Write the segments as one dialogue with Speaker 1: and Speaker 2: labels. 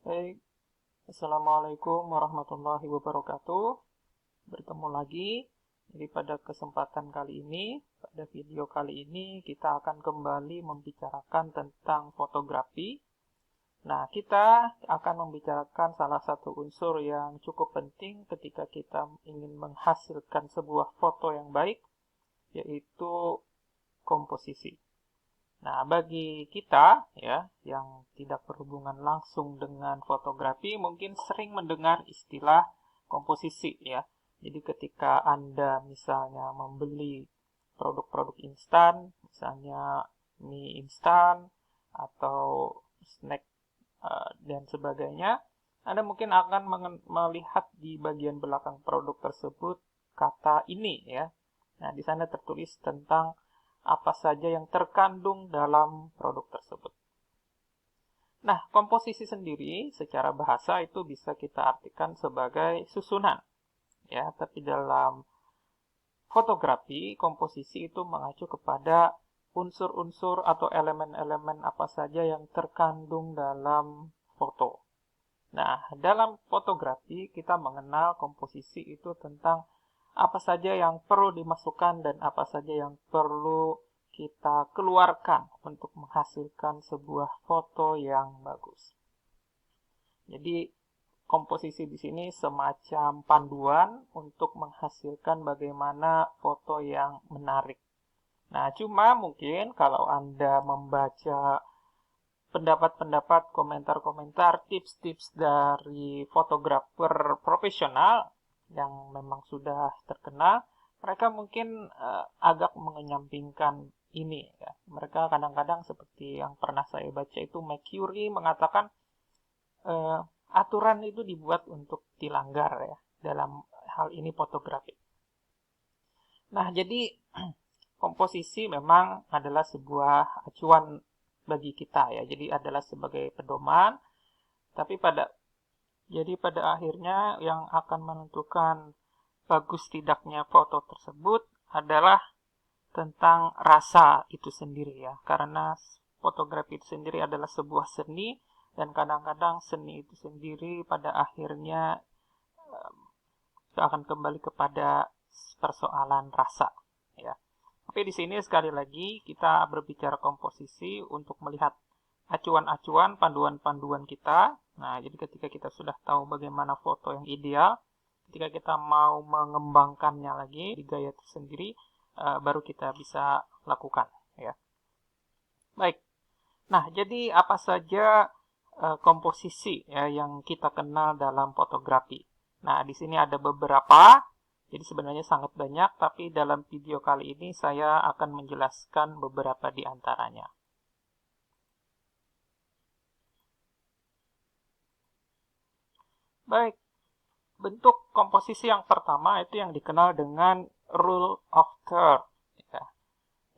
Speaker 1: Baik, Assalamualaikum warahmatullahi wabarakatuh. Bertemu lagi. Jadi pada kesempatan kali ini, pada video kali ini, kita akan kembali membicarakan tentang fotografi. Nah, kita akan membicarakan salah satu unsur yang cukup penting ketika kita ingin menghasilkan sebuah foto yang baik, yaitu komposisi. Nah, bagi kita ya yang tidak berhubungan langsung dengan fotografi mungkin sering mendengar istilah komposisi ya. Jadi ketika Anda misalnya membeli produk-produk instan, misalnya mie instan atau snack dan sebagainya, Anda mungkin akan melihat di bagian belakang produk tersebut kata ini ya. Nah, di sana tertulis tentang apa saja yang terkandung dalam produk tersebut. Nah, komposisi sendiri secara bahasa itu bisa kita artikan sebagai susunan. Ya, tapi dalam fotografi, komposisi itu mengacu kepada unsur-unsur atau elemen-elemen apa saja yang terkandung dalam foto. Nah, dalam fotografi kita mengenal komposisi itu tentang apa saja yang perlu dimasukkan dan apa saja yang perlu kita keluarkan untuk menghasilkan sebuah foto yang bagus. Jadi, komposisi di sini semacam panduan untuk menghasilkan bagaimana foto yang menarik. Nah, cuma mungkin kalau Anda membaca pendapat-pendapat, komentar-komentar, tips-tips dari fotografer profesional yang memang sudah terkenal, mereka mungkin agak mengenyampingkan ini ya. Mereka kadang-kadang seperti yang pernah saya baca itu Mercury mengatakan aturan itu dibuat untuk dilanggar ya dalam hal ini fotografi. Nah, jadi komposisi memang adalah sebuah acuan bagi kita ya. Jadi adalah sebagai pedoman, tapi pada akhirnya yang akan menentukan bagus tidaknya foto tersebut adalah tentang rasa itu sendiri ya. Karena fotografi itu sendiri adalah sebuah seni dan kadang-kadang seni itu sendiri pada akhirnya akan kembali kepada persoalan rasa ya. Tapi di sini sekali lagi kita berbicara komposisi untuk melihat acuan-acuan, panduan-panduan kita. Nah, jadi ketika kita sudah tahu bagaimana foto yang ideal, ketika kita mau mengembangkannya lagi di gaya tersendiri, baru kita bisa lakukan ya. Baik. Nah, jadi apa saja komposisi ya yang kita kenal dalam fotografi. Nah, di sini ada beberapa. Jadi sebenarnya sangat banyak, tapi dalam video kali ini saya akan menjelaskan beberapa di antaranya. Baik, bentuk komposisi yang pertama itu yang dikenal dengan rule of third. Ya.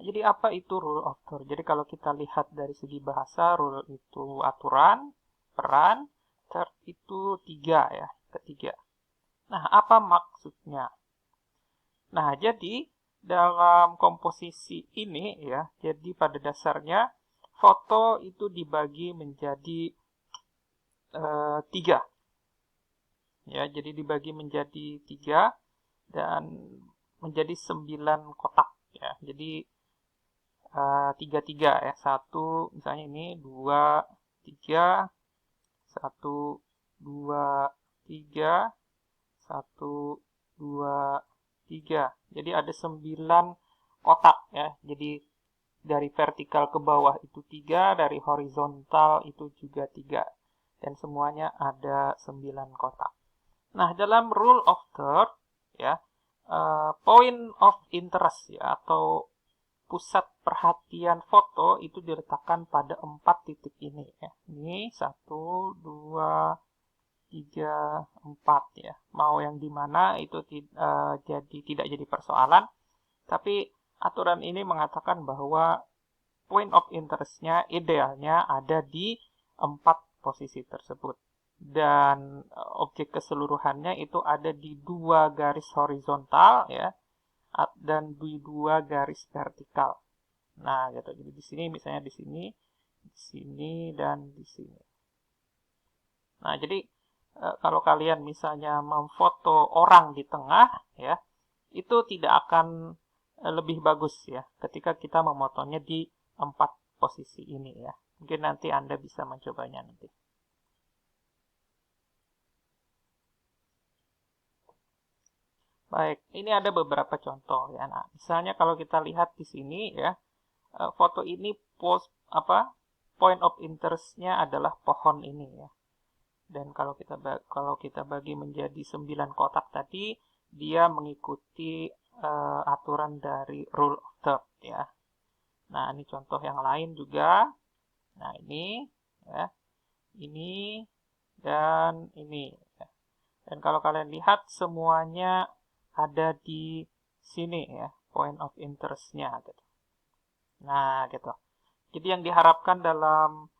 Speaker 1: Jadi apa itu rule of third? Jadi kalau kita lihat dari segi bahasa, rule itu aturan, peran, third itu tiga ya, ketiga. Nah, apa maksudnya? Nah, jadi dalam komposisi ini ya, jadi pada dasarnya foto itu dibagi menjadi tiga. Ya, jadi dibagi menjadi tiga dan menjadi 9 kotak ya. Jadi tiga ya, satu misalnya ini 2 3 1 2 3 1 2 3. Jadi ada 9 kotak ya. Jadi dari vertikal ke bawah itu 3, dari horizontal itu juga 3. Dan semuanya ada 9 kotak. Nah, dalam rule of third ya, point of interest ya atau pusat perhatian foto itu diletakkan pada 4 titik ini ya. Ini 1 2 3 4 ya. Mau yang di mana itu tidak jadi persoalan, tapi aturan ini mengatakan bahwa point of interest-nya idealnya ada di 4 posisi tersebut. Dan objek keseluruhannya itu ada di 2 garis horizontal ya dan di 2 garis vertikal. Nah, gitu. Jadi di sini misalnya di sini dan di sini. Nah, jadi kalau kalian misalnya memfoto orang di tengah, ya, itu tidak akan lebih bagus ya ketika kita memotonya di 4 posisi ini ya. Mungkin nanti Anda bisa mencobanya nanti. Baik, ini ada beberapa contoh ya. Nah, misalnya kalau kita lihat di sini ya, foto ini point of interest-nya adalah pohon ini ya. Dan kalau kita bagi menjadi 9 kotak tadi, dia mengikuti aturan dari rule of third ya. Nah, ini contoh yang lain juga. Nah, ini ya. Ini dan ini ya. Dan kalau kalian lihat semuanya ada di sini ya, point of interest-nya gitu. Nah, gitu. Jadi yang diharapkan dalam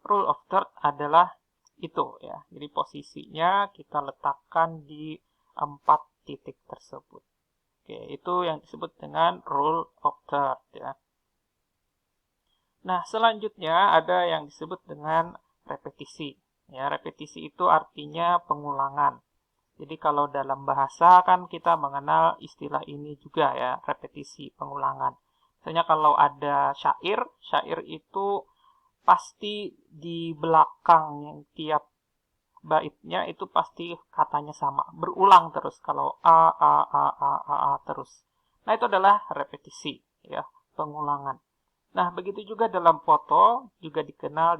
Speaker 1: rule of third adalah itu ya. Jadi posisinya kita letakkan di 4 titik tersebut. Oke, itu yang disebut dengan rule of third ya. Nah, selanjutnya ada yang disebut dengan repetisi. Ya, repetisi itu artinya pengulangan. Jadi kalau dalam bahasa kan kita mengenal istilah ini juga ya, repetisi, pengulangan. Misalnya kalau ada syair, syair itu pasti di belakang yang tiap baitnya itu pasti katanya sama, berulang terus kalau a terus. Nah, itu adalah repetisi ya, pengulangan. Nah, begitu juga dalam foto juga dikenal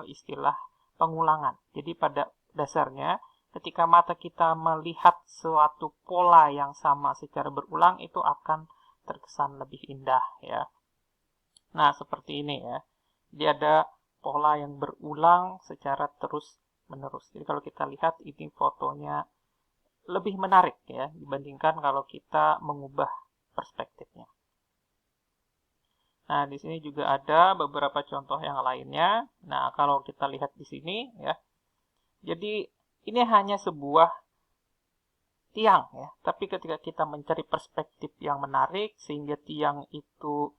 Speaker 1: istilah pengulangan. Jadi pada dasarnya ketika mata kita melihat suatu pola yang sama secara berulang itu akan terkesan lebih indah ya. Nah, seperti ini ya. Dia ada pola yang berulang secara terus-menerus. Jadi kalau kita lihat ini fotonya lebih menarik ya dibandingkan kalau kita mengubah perspektifnya. Nah, di sini juga ada beberapa contoh yang lainnya. Nah, kalau kita lihat di sini ya. Jadi ini hanya sebuah tiang ya, tapi ketika kita mencari perspektif yang menarik sehingga tiang itu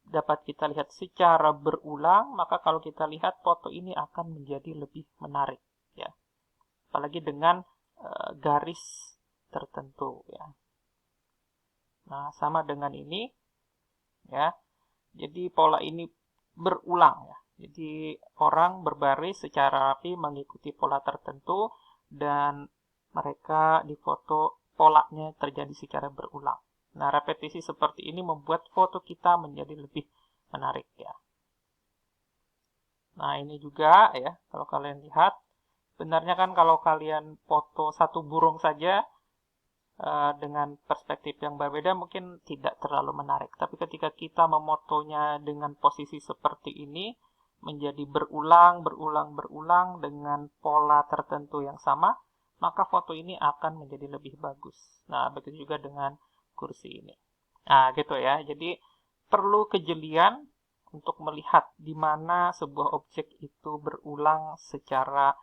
Speaker 1: dapat kita lihat secara berulang, maka kalau kita lihat foto ini akan menjadi lebih menarik ya. Apalagi dengan garis tertentu ya. Nah, sama dengan ini ya. Jadi pola ini berulang ya. Jadi orang berbaris secara rapi mengikuti pola tertentu dan mereka difoto polanya terjadi secara berulang. Nah, repetisi seperti ini membuat foto kita menjadi lebih menarik ya. Nah, ini juga ya, kalau kalian lihat, sebenarnya kan kalau kalian foto satu burung saja dengan perspektif yang berbeda mungkin tidak terlalu menarik. Tapi ketika kita memotonya dengan posisi seperti ini, menjadi berulang dengan pola tertentu yang sama, maka foto ini akan menjadi lebih bagus. Nah, begitu juga dengan kursi ini. Nah, gitu ya. Jadi, perlu kejelian untuk melihat di mana sebuah objek itu berulang secara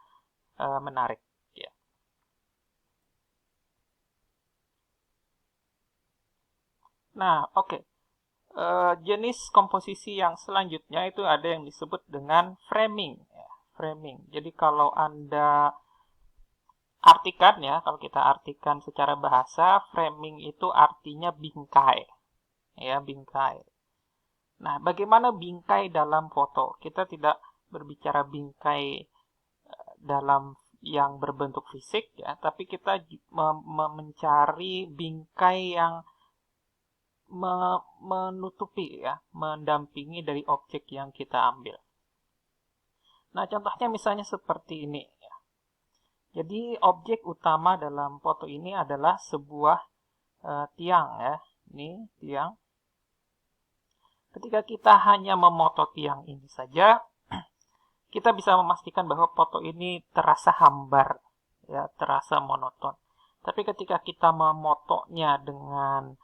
Speaker 1: menarik. Ya. Nah, oke. Jenis komposisi yang selanjutnya itu ada yang disebut dengan framing. Ya, framing. Jadi kalau Anda artikan ya, kalau kita artikan secara bahasa, framing itu artinya bingkai. Ya, bingkai. Nah, bagaimana bingkai dalam foto? Kita tidak berbicara bingkai dalam yang berbentuk fisik ya, tapi kita mencari bingkai yang menutupi ya, mendampingi dari objek yang kita ambil. Nah, contohnya misalnya seperti ini ya. Jadi objek utama dalam foto ini adalah sebuah tiang ya. Ini tiang. Ketika kita hanya memoto tiang ini saja, kita bisa memastikan bahwa foto ini terasa hambar ya, terasa monoton. Tapi ketika kita memotonya dengan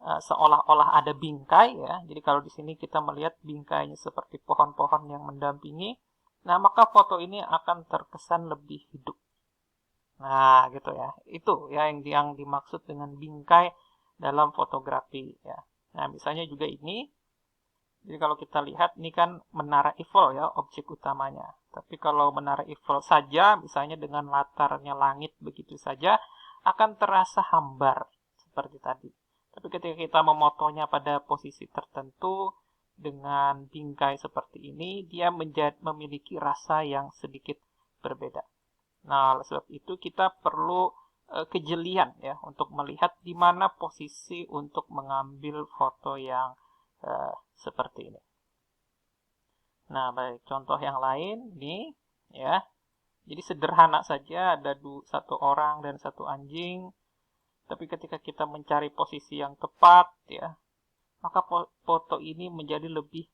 Speaker 1: seolah-olah ada bingkai ya. Jadi kalau di sini kita melihat bingkainya seperti pohon-pohon yang mendampingi, nah maka foto ini akan terkesan lebih hidup. Nah, gitu ya. Itu ya yang dimaksud dengan bingkai dalam fotografi ya. Nah, misalnya juga ini Jadi kalau kita lihat ini kan menara Eiffel ya objek utamanya. Tapi kalau menara Eiffel saja misalnya dengan latarnya langit begitu saja akan terasa hambar seperti tadi. Tapi ketika kita memotonya pada posisi tertentu dengan bingkai seperti ini, dia memiliki rasa yang sedikit berbeda. Nah, oleh sebab itu kita perlu kejelian ya untuk melihat di mana posisi untuk mengambil foto yang seperti ini. Nah, baik, contoh yang lain ini ya. Jadi sederhana saja, ada satu orang dan satu anjing. Tapi ketika kita mencari posisi yang tepat ya, maka foto ini menjadi lebih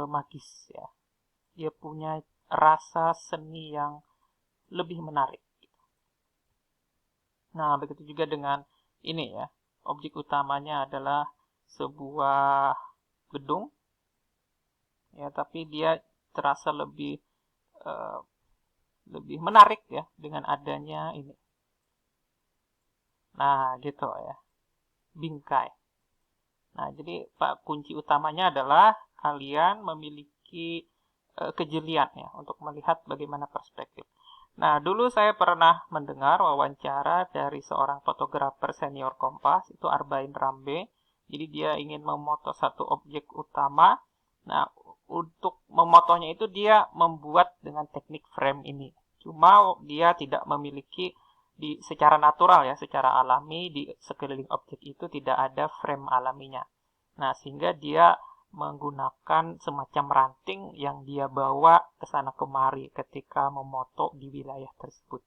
Speaker 1: magis ya. Dia punya rasa seni yang lebih menarik. Nah, begitu juga dengan ini ya. Objek utamanya adalah sebuah gedung. Ya, tapi dia terasa lebih menarik ya dengan adanya ini. Nah, gitu ya. Bingkai. Nah, jadi kunci utamanya adalah kalian memiliki kejelian ya untuk melihat bagaimana perspektif. Nah, dulu saya pernah mendengar wawancara dari seorang fotografer senior Kompas, itu Arbain Rambe. Jadi dia ingin memoto satu objek utama. Nah, untuk memotonya itu dia membuat dengan teknik frame ini. Cuma dia tidak memiliki secara natural ya, secara alami di sekeliling objek itu tidak ada frame alaminya. Nah, sehingga dia menggunakan semacam ranting yang dia bawa ke sana kemari ketika memoto di wilayah tersebut.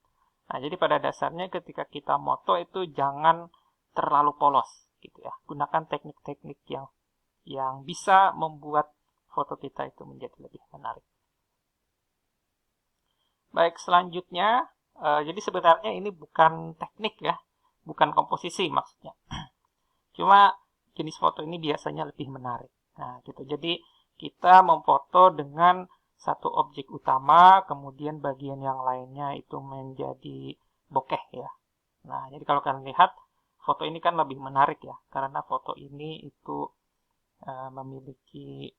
Speaker 1: Nah, jadi pada dasarnya ketika kita moto itu jangan terlalu polos gitu ya. Gunakan teknik-teknik yang bisa membuat foto kita itu menjadi lebih menarik. Baik, selanjutnya jadi sebenarnya ini bukan teknik ya, bukan komposisi maksudnya. Cuma jenis foto ini biasanya lebih menarik. Nah, gitu. Jadi kita memfoto dengan satu objek utama, kemudian bagian yang lainnya itu menjadi bokeh ya. Nah, jadi kalau kalian lihat foto ini kan lebih menarik ya, karena foto ini itu memiliki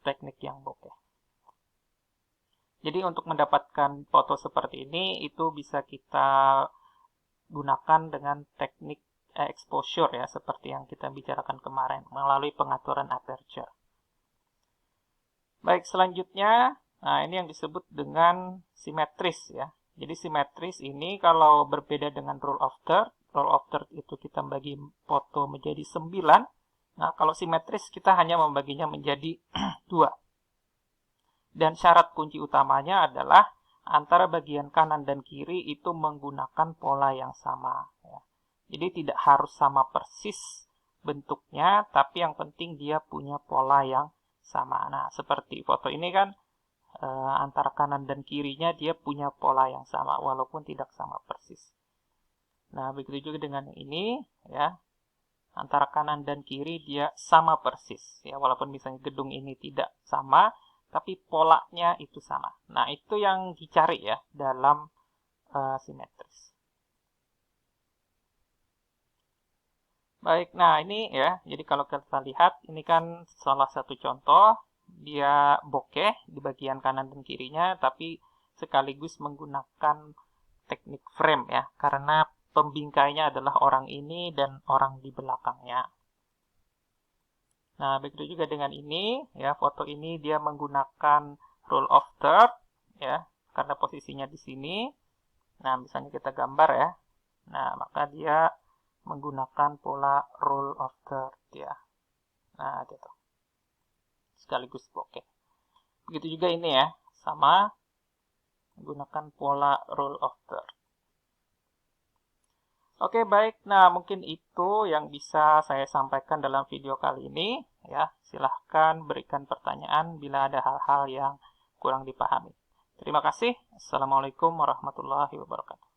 Speaker 1: teknik yang bokeh. Jadi untuk mendapatkan foto seperti ini itu bisa kita gunakan dengan teknik exposure ya, seperti yang kita bicarakan kemarin melalui pengaturan aperture. Baik, selanjutnya, nah ini yang disebut dengan simetris ya. Jadi simetris ini kalau berbeda dengan rule of third itu kita bagi foto menjadi 9. Nah, kalau simetris kita hanya membaginya menjadi 2. Dan syarat kunci utamanya adalah antara bagian kanan dan kiri itu menggunakan pola yang sama ya. Jadi tidak harus sama persis bentuknya, tapi yang penting dia punya pola yang sama. Nah, seperti foto ini kan antara kanan dan kirinya dia punya pola yang sama, walaupun tidak sama persis. Nah, begitu juga dengan ini ya. Antara kanan dan kiri dia sama persis ya, walaupun misalnya gedung ini tidak sama, tapi polanya itu sama. Nah, itu yang dicari ya dalam simetris. Baik, nah ini ya, jadi kalau kita lihat, ini kan salah satu contoh, dia bokeh di bagian kanan dan kirinya, tapi sekaligus menggunakan teknik frame ya, karena pembingkainya adalah orang ini dan orang di belakangnya. Nah, begitu juga dengan ini, ya, foto ini dia menggunakan rule of third, ya, karena posisinya di sini. Nah, misalnya kita gambar ya, nah, maka dia menggunakan pola rule of third ya. Nah, gitu. Sekaligus bokeh. Begitu juga ini ya, sama menggunakan pola rule of third. Oke, baik. Nah, mungkin itu yang bisa saya sampaikan dalam video kali ini ya. Silahkan berikan pertanyaan bila ada hal-hal yang kurang dipahami. Terima kasih. Assalamualaikum warahmatullahi wabarakatuh.